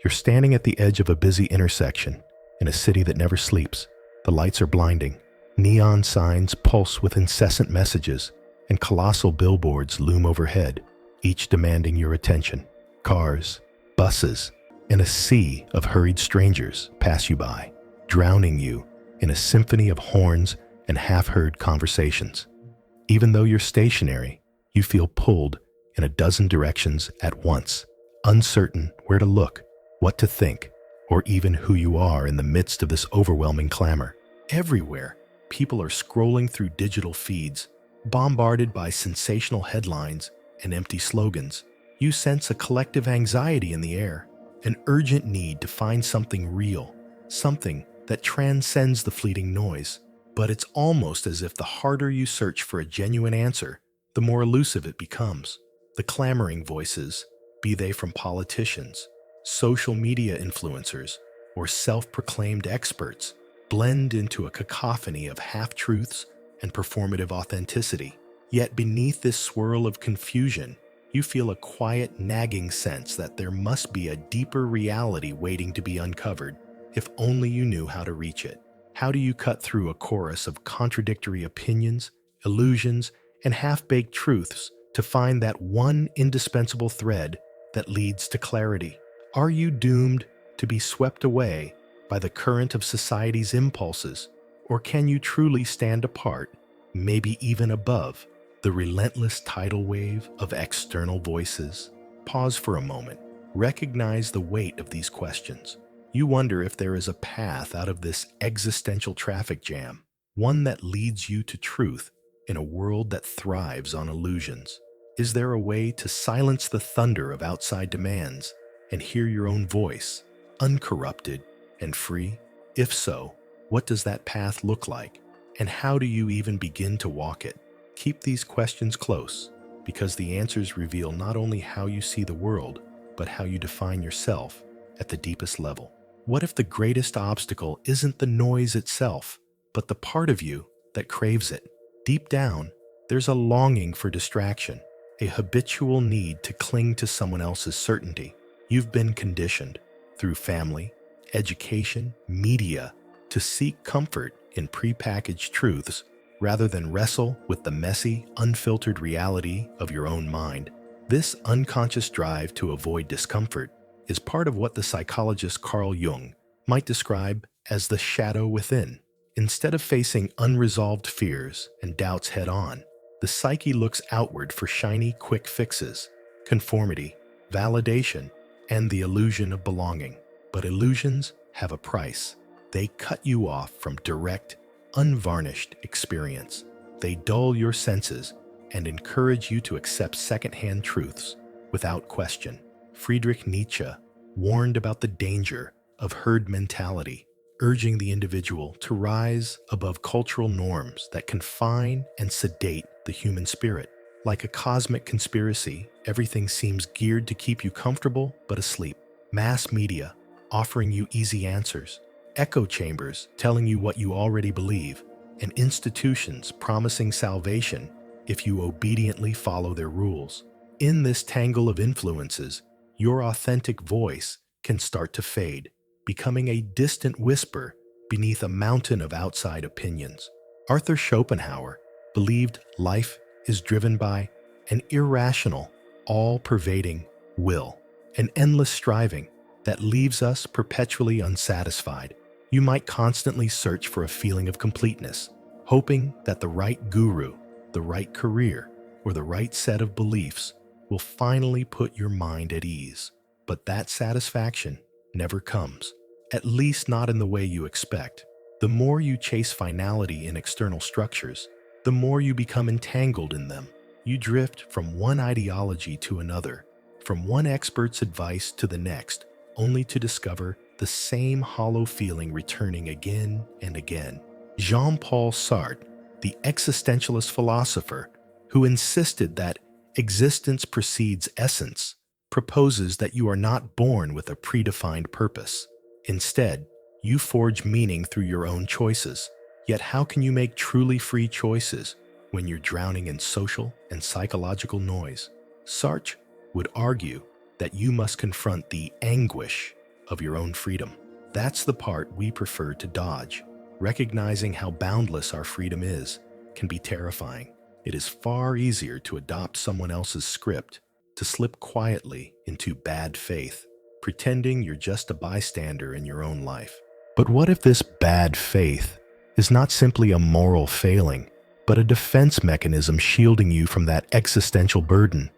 You're standing at the edge of a busy intersection in a city that never sleeps. The lights are blinding. Neon signs pulse with incessant messages, and colossal billboards loom overhead, each demanding your attention. Cars, buses, and a sea of hurried strangers pass you by, drowning you in a symphony of horns and half-heard conversations. Even though you're stationary, you feel pulled in a dozen directions at once, uncertain where to look, what to think, or even who you are in the midst of this overwhelming clamor. Everywhere, people are scrolling through digital feeds, bombarded by sensational headlines and empty slogans. You sense a collective anxiety in the air, an urgent need to find something real, something that transcends the fleeting noise. But it's almost as if the harder you search for a genuine answer, the more elusive it becomes. The clamoring voices, be they from politicians, social media influencers, or self-proclaimed experts, blend into a cacophony of half-truths and performative authenticity. Yet beneath this swirl of confusion, you feel a quiet, nagging sense that there must be a deeper reality waiting to be uncovered, if only you knew how to reach it. How do you cut through a chorus of contradictory opinions, illusions, and half-baked truths to find that one indispensable thread that leads to clarity? Are you doomed to be swept away by the current of society's impulses, or can you truly stand apart, maybe even above, the relentless tidal wave of external voices? Pause for a moment. Recognize the weight of these questions. You wonder if there is a path out of this existential traffic jam, one that leads you to truth in a world that thrives on illusions. Is there a way to silence the thunder of outside demands and hear your own voice, uncorrupted and free? If so, what does that path look like, and how do you even begin to walk it? Keep these questions close, because the answers reveal not only how you see the world, but how you define yourself at the deepest level. What if the greatest obstacle isn't the noise itself, but the part of you that craves it? Deep down, there's a longing for distraction, a habitual need to cling to someone else's certainty. You've been conditioned, through family, education, media, to seek comfort in prepackaged truths rather than wrestle with the messy, unfiltered reality of your own mind. This unconscious drive to avoid discomfort is part of what the psychologist Carl Jung might describe as the shadow within. Instead of facing unresolved fears and doubts head-on, the psyche looks outward for shiny, quick fixes, conformity, validation, and the illusion of belonging. But illusions have a price. They cut you off from direct, unvarnished experience. They dull your senses and encourage you to accept secondhand truths without question. Friedrich Nietzsche warned about the danger of herd mentality, urging the individual to rise above cultural norms that confine and sedate the human spirit. Like a cosmic conspiracy, everything seems geared to keep you comfortable but asleep. Mass media offering you easy answers, echo chambers telling you what you already believe, and institutions promising salvation if you obediently follow their rules. In this tangle of influences, your authentic voice can start to fade, becoming a distant whisper beneath a mountain of outside opinions. Arthur Schopenhauer believed life is driven by an irrational, all-pervading will, an endless striving that leaves us perpetually unsatisfied. You might constantly search for a feeling of completeness, hoping that the right guru, the right career, or the right set of beliefs will finally put your mind at ease. But that satisfaction never comes, at least not in the way you expect. The more you chase finality in external structures, the more you become entangled in them. You drift from one ideology to another, from one expert's advice to the next, only to discover the same hollow feeling returning again and again. Jean-Paul Sartre, the existentialist philosopher who insisted that existence precedes essence, proposes that you are not born with a predefined purpose. Instead, you forge meaning through your own choices. Yet how can you make truly free choices when you're drowning in social and psychological noise? Sartre would argue that you must confront the anguish of your own freedom. That's the part we prefer to dodge. Recognizing how boundless our freedom is can be terrifying. It is far easier to adopt someone else's script, to slip quietly into bad faith, pretending you're just a bystander in your own life. But what if this bad faith is not simply a moral failing, but a defense mechanism shielding you from that existential burden?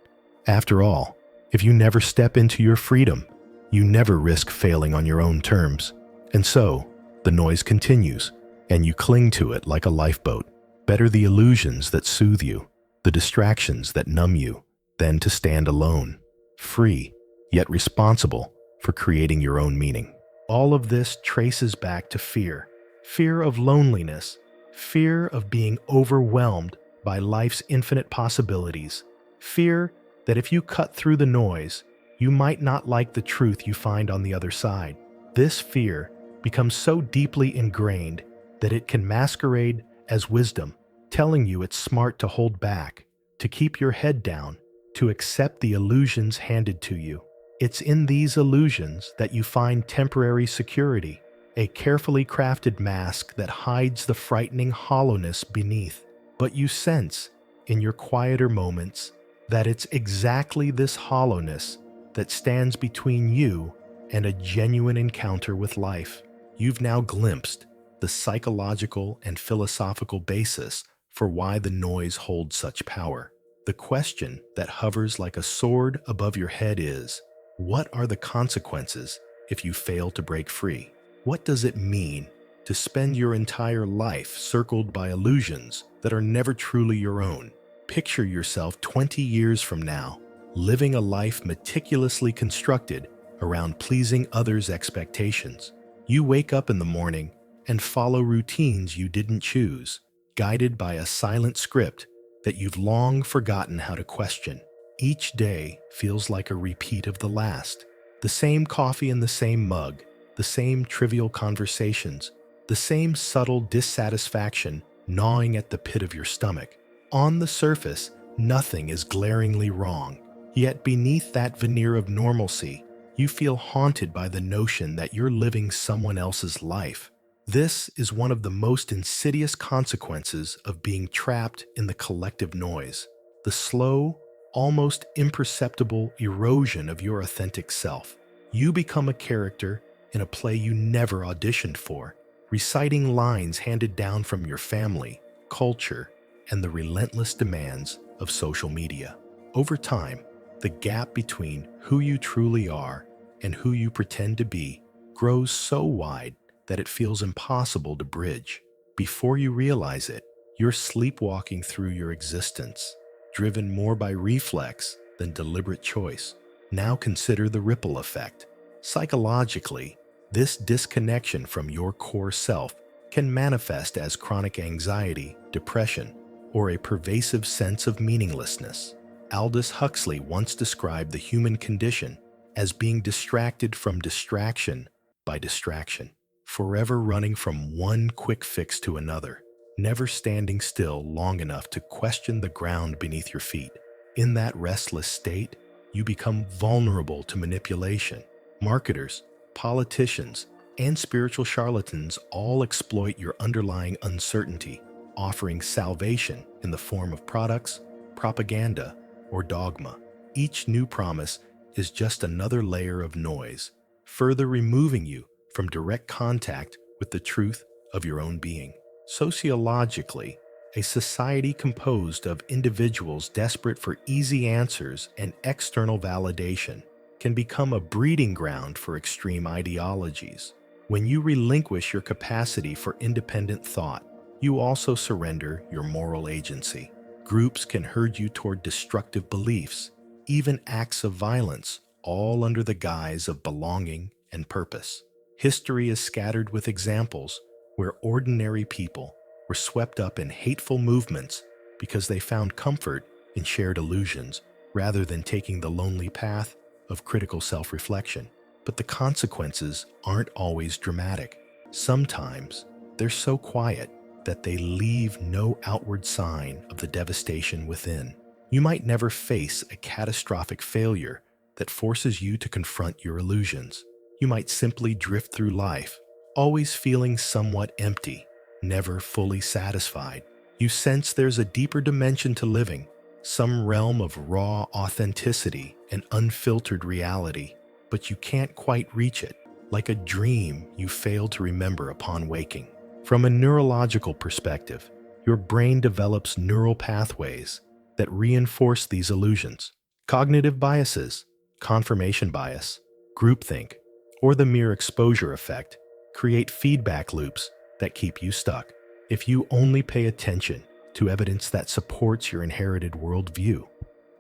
After all, if you never step into your freedom, you never risk failing on your own terms. And so, the noise continues, and you cling to it like a lifeboat. Better the illusions that soothe you, the distractions that numb you, than to stand alone, free, yet responsible for creating your own meaning. All of this traces back to fear. Fear of loneliness, fear of being overwhelmed by life's infinite possibilities, fear that if you cut through the noise, you might not like the truth you find on the other side. This fear becomes so deeply ingrained that it can masquerade as wisdom, telling you it's smart to hold back, to keep your head down, to accept the illusions handed to you. It's in these illusions that you find temporary security, a carefully crafted mask that hides the frightening hollowness beneath. But you sense, in your quieter moments, that it's exactly this hollowness that stands between you and a genuine encounter with life. You've now glimpsed the psychological and philosophical basis for why the noise holds such power. The question that hovers like a sword above your head is, what are the consequences if you fail to break free? What does it mean to spend your entire life circled by illusions that are never truly your own? Picture yourself 20 years from now, living a life meticulously constructed around pleasing others' expectations. You wake up in the morning and follow routines you didn't choose, guided by a silent script that you've long forgotten how to question. Each day feels like a repeat of the last. The same coffee in the same mug, the same trivial conversations, the same subtle dissatisfaction gnawing at the pit of your stomach. On the surface, nothing is glaringly wrong. Yet beneath that veneer of normalcy, you feel haunted by the notion that you're living someone else's life. This is one of the most insidious consequences of being trapped in the collective noise. The slow, almost imperceptible erosion of your authentic self. You become a character in a play you never auditioned for, reciting lines handed down from your family, culture, and the relentless demands of social media. Over time, the gap between who you truly are and who you pretend to be grows so wide that it feels impossible to bridge. Before you realize it, you're sleepwalking through your existence, driven more by reflex than deliberate choice. Now consider the ripple effect. Psychologically, this disconnection from your core self can manifest as chronic anxiety, depression, or a pervasive sense of meaninglessness. Aldous Huxley once described the human condition as being distracted from distraction by distraction, forever running from one quick fix to another, never standing still long enough to question the ground beneath your feet. In that restless state, you become vulnerable to manipulation. Marketers, politicians, and spiritual charlatans all exploit your underlying uncertainty, offering salvation in the form of products, propaganda, or dogma. Each new promise is just another layer of noise, further removing you from direct contact with the truth of your own being. Sociologically, a society composed of individuals desperate for easy answers and external validation can become a breeding ground for extreme ideologies. When you relinquish your capacity for independent thought, you also surrender your moral agency. Groups can herd you toward destructive beliefs, even acts of violence, all under the guise of belonging and purpose. History is scattered with examples where ordinary people were swept up in hateful movements because they found comfort in shared illusions rather than taking the lonely path of critical self-reflection. But the consequences aren't always dramatic. Sometimes they're so quiet that they leave no outward sign of the devastation within. You might never face a catastrophic failure that forces you to confront your illusions. You might simply drift through life, always feeling somewhat empty, never fully satisfied. You sense there's a deeper dimension to living, some realm of raw authenticity and unfiltered reality, but you can't quite reach it, like a dream you fail to remember upon waking. From a neurological perspective, your brain develops neural pathways that reinforce these illusions. Cognitive biases, confirmation bias, groupthink, or the mere exposure effect create feedback loops that keep you stuck. If you only pay attention to evidence that supports your inherited worldview,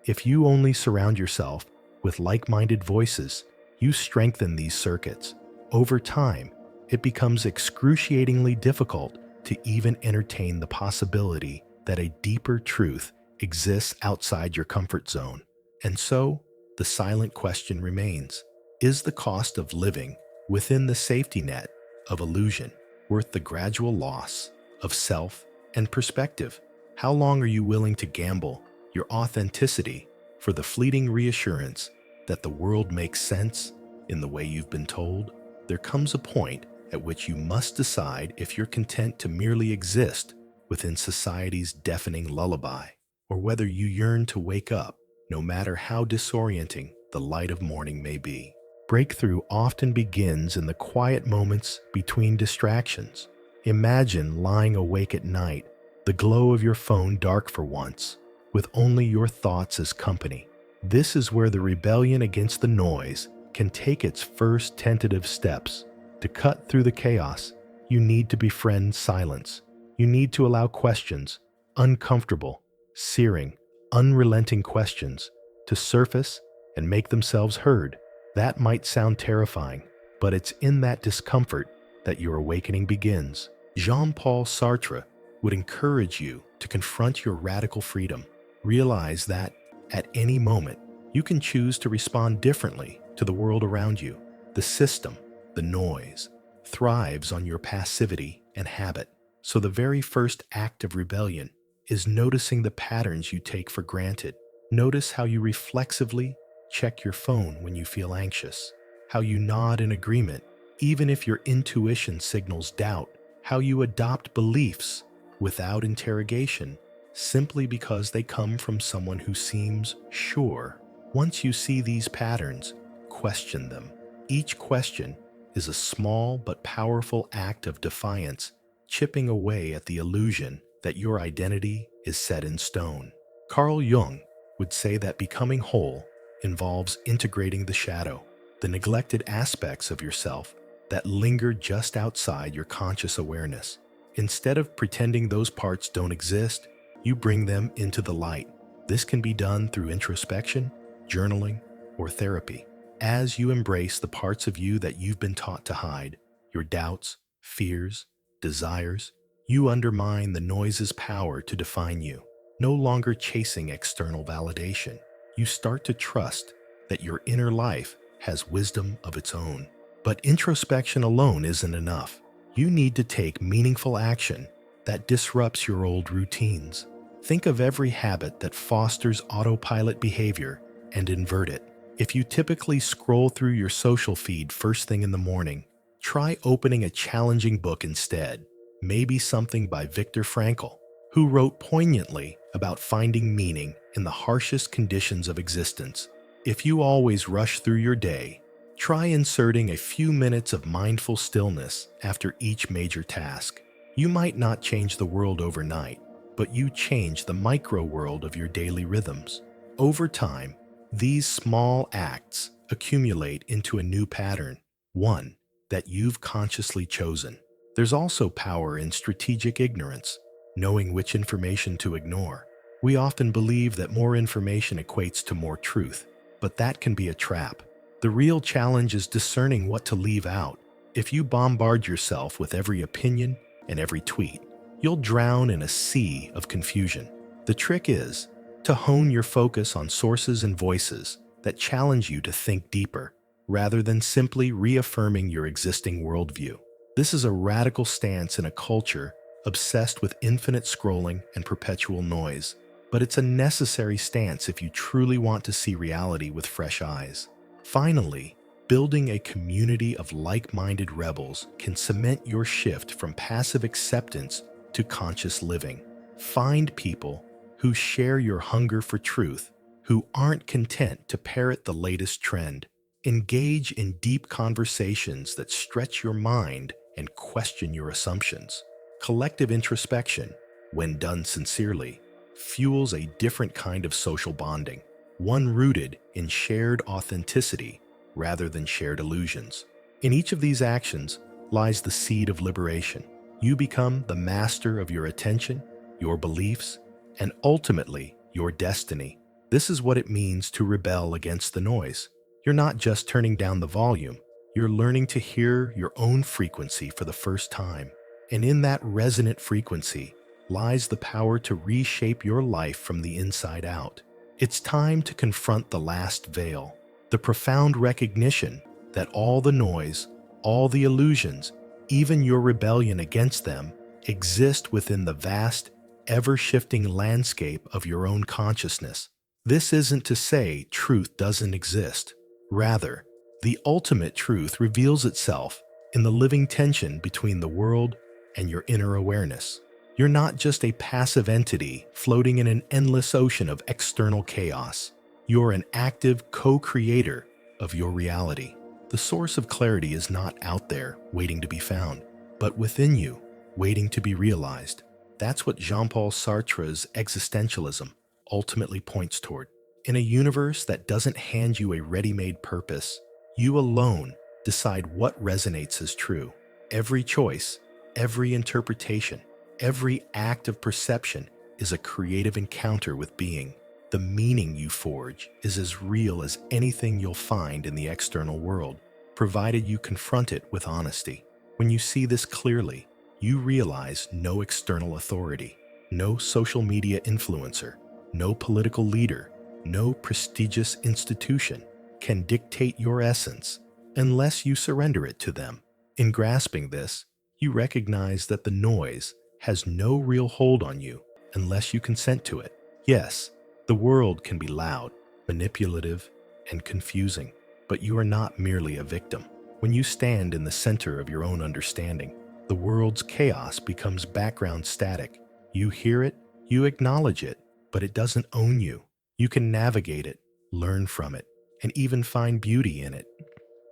if you only surround yourself with like-minded voices, you strengthen these circuits. Over time, it becomes excruciatingly difficult to even entertain the possibility that a deeper truth exists outside your comfort zone. And so, the silent question remains: is the cost of living within the safety net of illusion worth the gradual loss of self and perspective? How long are you willing to gamble your authenticity for the fleeting reassurance that the world makes sense in the way you've been told? There comes a point at which you must decide if you're content to merely exist within society's deafening lullaby, or whether you yearn to wake up, no matter how disorienting the light of morning may be. Breakthrough often begins in the quiet moments between distractions. Imagine lying awake at night, the glow of your phone dark for once, with only your thoughts as company. This is where the rebellion against the noise can take its first tentative steps. To cut through the chaos, you need to befriend silence. You need to allow questions, uncomfortable, searing, unrelenting questions, to surface and make themselves heard. That might sound terrifying, but it's in that discomfort that your awakening begins. Jean-Paul Sartre would encourage you to confront your radical freedom. Realize that, at any moment, you can choose to respond differently to the world around you. The system, the noise, thrives on your passivity and habit. So the very first act of rebellion is noticing the patterns you take for granted. Notice how you reflexively check your phone when you feel anxious, how you nod in agreement even if your intuition signals doubt, how you adopt beliefs without interrogation simply because they come from someone who seems sure. Once you see these patterns, question them. Each question is a small but powerful act of defiance, chipping away at the illusion that your identity is set in stone. Carl Jung would say that becoming whole involves integrating the shadow, the neglected aspects of yourself that linger just outside your conscious awareness. Instead of pretending those parts don't exist, you bring them into the light. This can be done through introspection, journaling, or therapy. As you embrace the parts of you that you've been taught to hide, your doubts, fears, desires, you undermine the noise's power to define you. No longer chasing external validation, you start to trust that your inner life has wisdom of its own. But introspection alone isn't enough. You need to take meaningful action that disrupts your old routines. Think of every habit that fosters autopilot behavior and invert it. If you typically scroll through your social feed first thing in the morning, try opening a challenging book instead. Maybe something by Viktor Frankl, who wrote poignantly about finding meaning in the harshest conditions of existence. If you always rush through your day, try inserting a few minutes of mindful stillness after each major task. You might not change the world overnight, but you change the micro-world of your daily rhythms. Over time, these small acts accumulate into a new pattern, one that you've consciously chosen. There's also power in strategic ignorance, knowing which information to ignore. We often believe that more information equates to more truth, but that can be a trap. The real challenge is discerning what to leave out. If you bombard yourself with every opinion and every tweet, you'll drown in a sea of confusion. The trick is to hone your focus on sources and voices that challenge you to think deeper, rather than simply reaffirming your existing worldview. This is a radical stance in a culture obsessed with infinite scrolling and perpetual noise, but it's a necessary stance if you truly want to see reality with fresh eyes. Finally, Building a community of like-minded rebels can cement your shift from passive acceptance to conscious living. Find people who share your hunger for truth, who aren't content to parrot the latest trend. Engage in deep conversations that stretch your mind and question your assumptions. Collective introspection, when done sincerely, fuels a different kind of social bonding, one rooted in shared authenticity rather than shared illusions. In each of these actions lies the seed of liberation. You become the master of your attention, your beliefs, and ultimately your destiny. This is what it means to rebel against the noise. You're not just turning down the volume, you're learning to hear your own frequency for the first time. And in that resonant frequency lies the power to reshape your life from the inside out. It's time to confront the last veil, the profound recognition that all the noise, all the illusions, even your rebellion against them, exist within the vast, ever-shifting landscape of your own consciousness. This isn't to say truth doesn't exist. Rather, the ultimate truth reveals itself in the living tension between the world and your inner awareness. You're not just a passive entity floating in an endless ocean of external chaos. You're an active co-creator of your reality. The source of clarity is not out there waiting to be found, but within you, waiting to be realized. That's what Jean-Paul Sartre's existentialism ultimately points toward. In a universe that doesn't hand you a ready-made purpose, you alone decide what resonates as true. Every choice, every interpretation, every act of perception is a creative encounter with being. The meaning you forge is as real as anything you'll find in the external world, provided you confront it with honesty. When you see this clearly, you realize no external authority, no social media influencer, no political leader, no prestigious institution can dictate your essence unless you surrender it to them. In grasping this, you recognize that the noise has no real hold on you unless you consent to it. Yes, the world can be loud, manipulative, and confusing, but you are not merely a victim. When you stand in the center of your own understanding, the world's chaos becomes background static. You hear it, you acknowledge it, but it doesn't own you. You can navigate it, learn from it, and even find beauty in it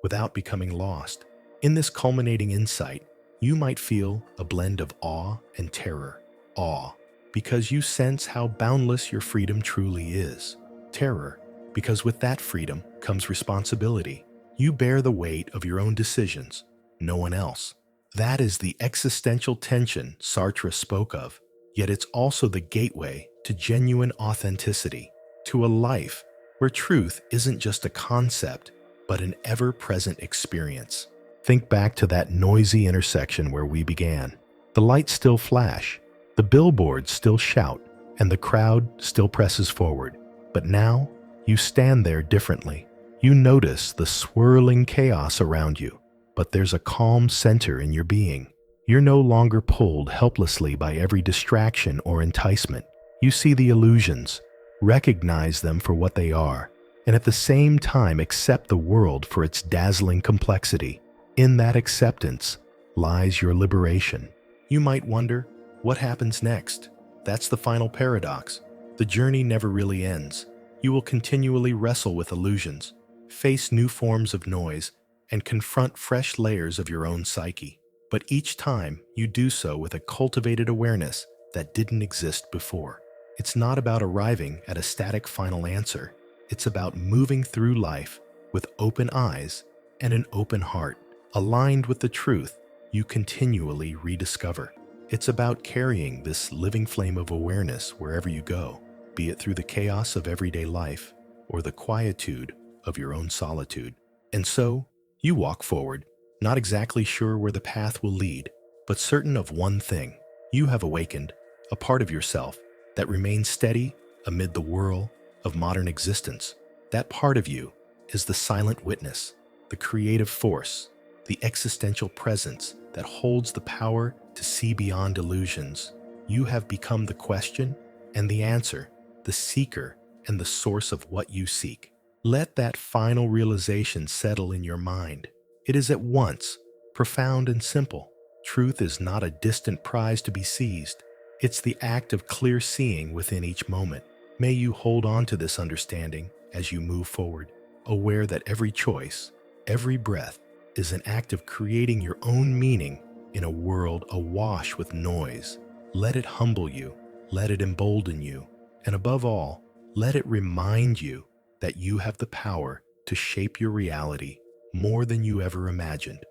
without becoming lost. In this culminating insight, you might feel a blend of awe and terror. Awe, because you sense how boundless your freedom truly is. Terror, because with that freedom comes responsibility. You bear the weight of your own decisions, no one else. That is the existential tension Sartre spoke of, yet it's also the gateway to genuine authenticity, to a life where truth isn't just a concept, but an ever-present experience. Think back to that noisy intersection where we began. The lights still flash, the billboards still shout, and the crowd still presses forward. But now, you stand there differently. You notice the swirling chaos around you, but there's a calm center in your being. You're no longer pulled helplessly by every distraction or enticement. You see the illusions, recognize them for what they are, and at the same time accept the world for its dazzling complexity. In that acceptance lies your liberation. You might wonder, what happens next? That's the final paradox. The journey never really ends. You will continually wrestle with illusions, face new forms of noise, and confront fresh layers of your own psyche. But each time, you do so with a cultivated awareness that didn't exist before. It's not about arriving at a static final answer. It's about moving through life with open eyes and an open heart, aligned with the truth you continually rediscover. It's about carrying this living flame of awareness wherever you go, be it through the chaos of everyday life or the quietude of your own solitude. And so, you walk forward, not exactly sure where the path will lead, but certain of one thing. You have awakened a part of yourself that remains steady amid the whirl of modern existence. That part of you is the silent witness, the creative force, the existential presence that holds the power to see beyond illusions. You have become the question and the answer, the seeker and the source of what you seek. Let that final realization settle in your mind. It is at once profound and simple. Truth is not a distant prize to be seized. It's the act of clear seeing within each moment. May you hold on to this understanding as you move forward, aware that every choice, every breath, is an act of creating your own meaning in a world awash with noise. Let it humble you, let it embolden you, and above all, let it remind you that you have the power to shape your reality more than you ever imagined.